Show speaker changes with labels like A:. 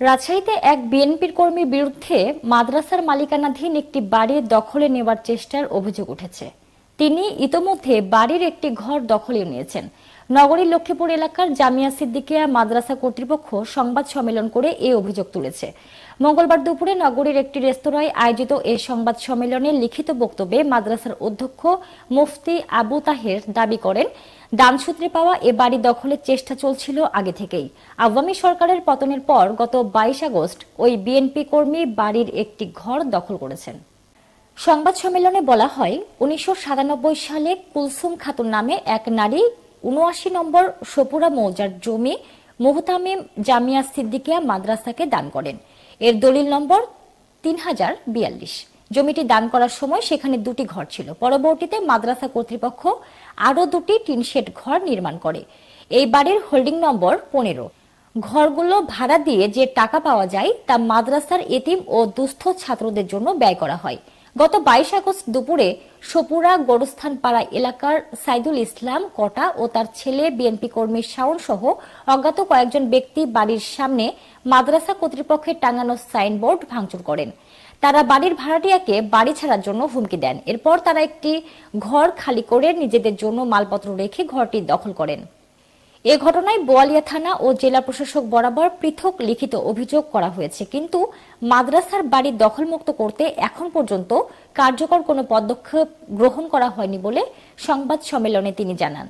A: রাজশাহীতে এক বিএনপির কর্মীর বিরুদ্ধে মাদ্রাসার মালিকানাধীন একটি বাড়ি দখলে নেওয়ার চেষ্টার অভিযোগ উঠেছে। তিনি ইতোমধ্যে বাড়ির একটি ঘর দখলে নিয়েছেন। নগরীর লক্ষ্মীপুর এলাকার জামিয়া সিদ্দিকিয়া মাদ্রাসা কর্তৃপক্ষ সংবাদ সম্মেলন করে এই অভিযোগ তুলেছে। মঙ্গলবার দুপুরে নগরীর একটি রেস্তোরাঁয় আয়োজিত এই সংবাদ সম্মেলনে লিখিত বক্তব্যে মাদ্রাসার অধ্যক্ষ মুফতি আবু তাহের দাবি করেন, দানসূত্রে পাওয়া এ বাড়ি দখলের চেষ্টা চলছিল আগে থেকেই। আওয়ামী সরকারের পতনের পর গত 22 আগস্ট ওই বিএনপি কর্মী বাড়ির একটি ঘর দখল করেছেন। সংবাদ সম্মেলনে বলা হয়, 1997 সালে কুলসুম খাতুন নামে এক নারী 79 নম্বর সপুরা মৌজার জমি মুহতামিম জামিয়া সিদ্দিকিয়া মাদ্রাসাকে দান করেন। এর দলিল নম্বর 3042। জমিটি দান করার সময় সেখানে দুটি ঘর ছিল। পরবর্তীতে মাদ্রাসা কর্তৃপক্ষ আরও দুটি টিনশেড ঘর নির্মাণ করে। এই বাড়ির হোল্ডিং নম্বর 15। ঘরগুলো ভাড়া দিয়ে যে টাকা পাওয়া যায় তা মাদ্রাসার এতিম ও দুস্থ ছাত্রদের জন্য ব্যয় করা হয়। গত 22 আগস্ট দুপুরে সপুরা গোরস্থানপাড়া এলাকার সাইদুল ইসলাম কটা ও তার ছেলে বিএনপি কর্মী শাওন সহ অজ্ঞাত কয়েকজন ব্যক্তি বাড়ির সামনে মাদ্রাসা কর্তৃপক্ষের টাঙানো সাইনবোর্ড ভাঙচুর করেন। তারা বাড়ির ভাড়াটিয়াকে বাড়ি ছাড়ার জন্য হুমকি দেন। এরপর তারা একটি ঘর খালি করে নিজেদের জন্য মালপত্র রেখে ঘরটি দখল করেন। এ ঘটনায় বোয়ালিয়া থানা ও জেলা প্রশাসক বরাবর পৃথক লিখিত অভিযোগ করা হয়েছে, কিন্তু মাদ্রাসার বাড়ি দখলমুক্ত করতে এখন পর্যন্ত কার্যকর কোনো পদক্ষেপ গ্রহণ করা হয়নি বলে সংবাদ সম্মেলনে তিনি জানান।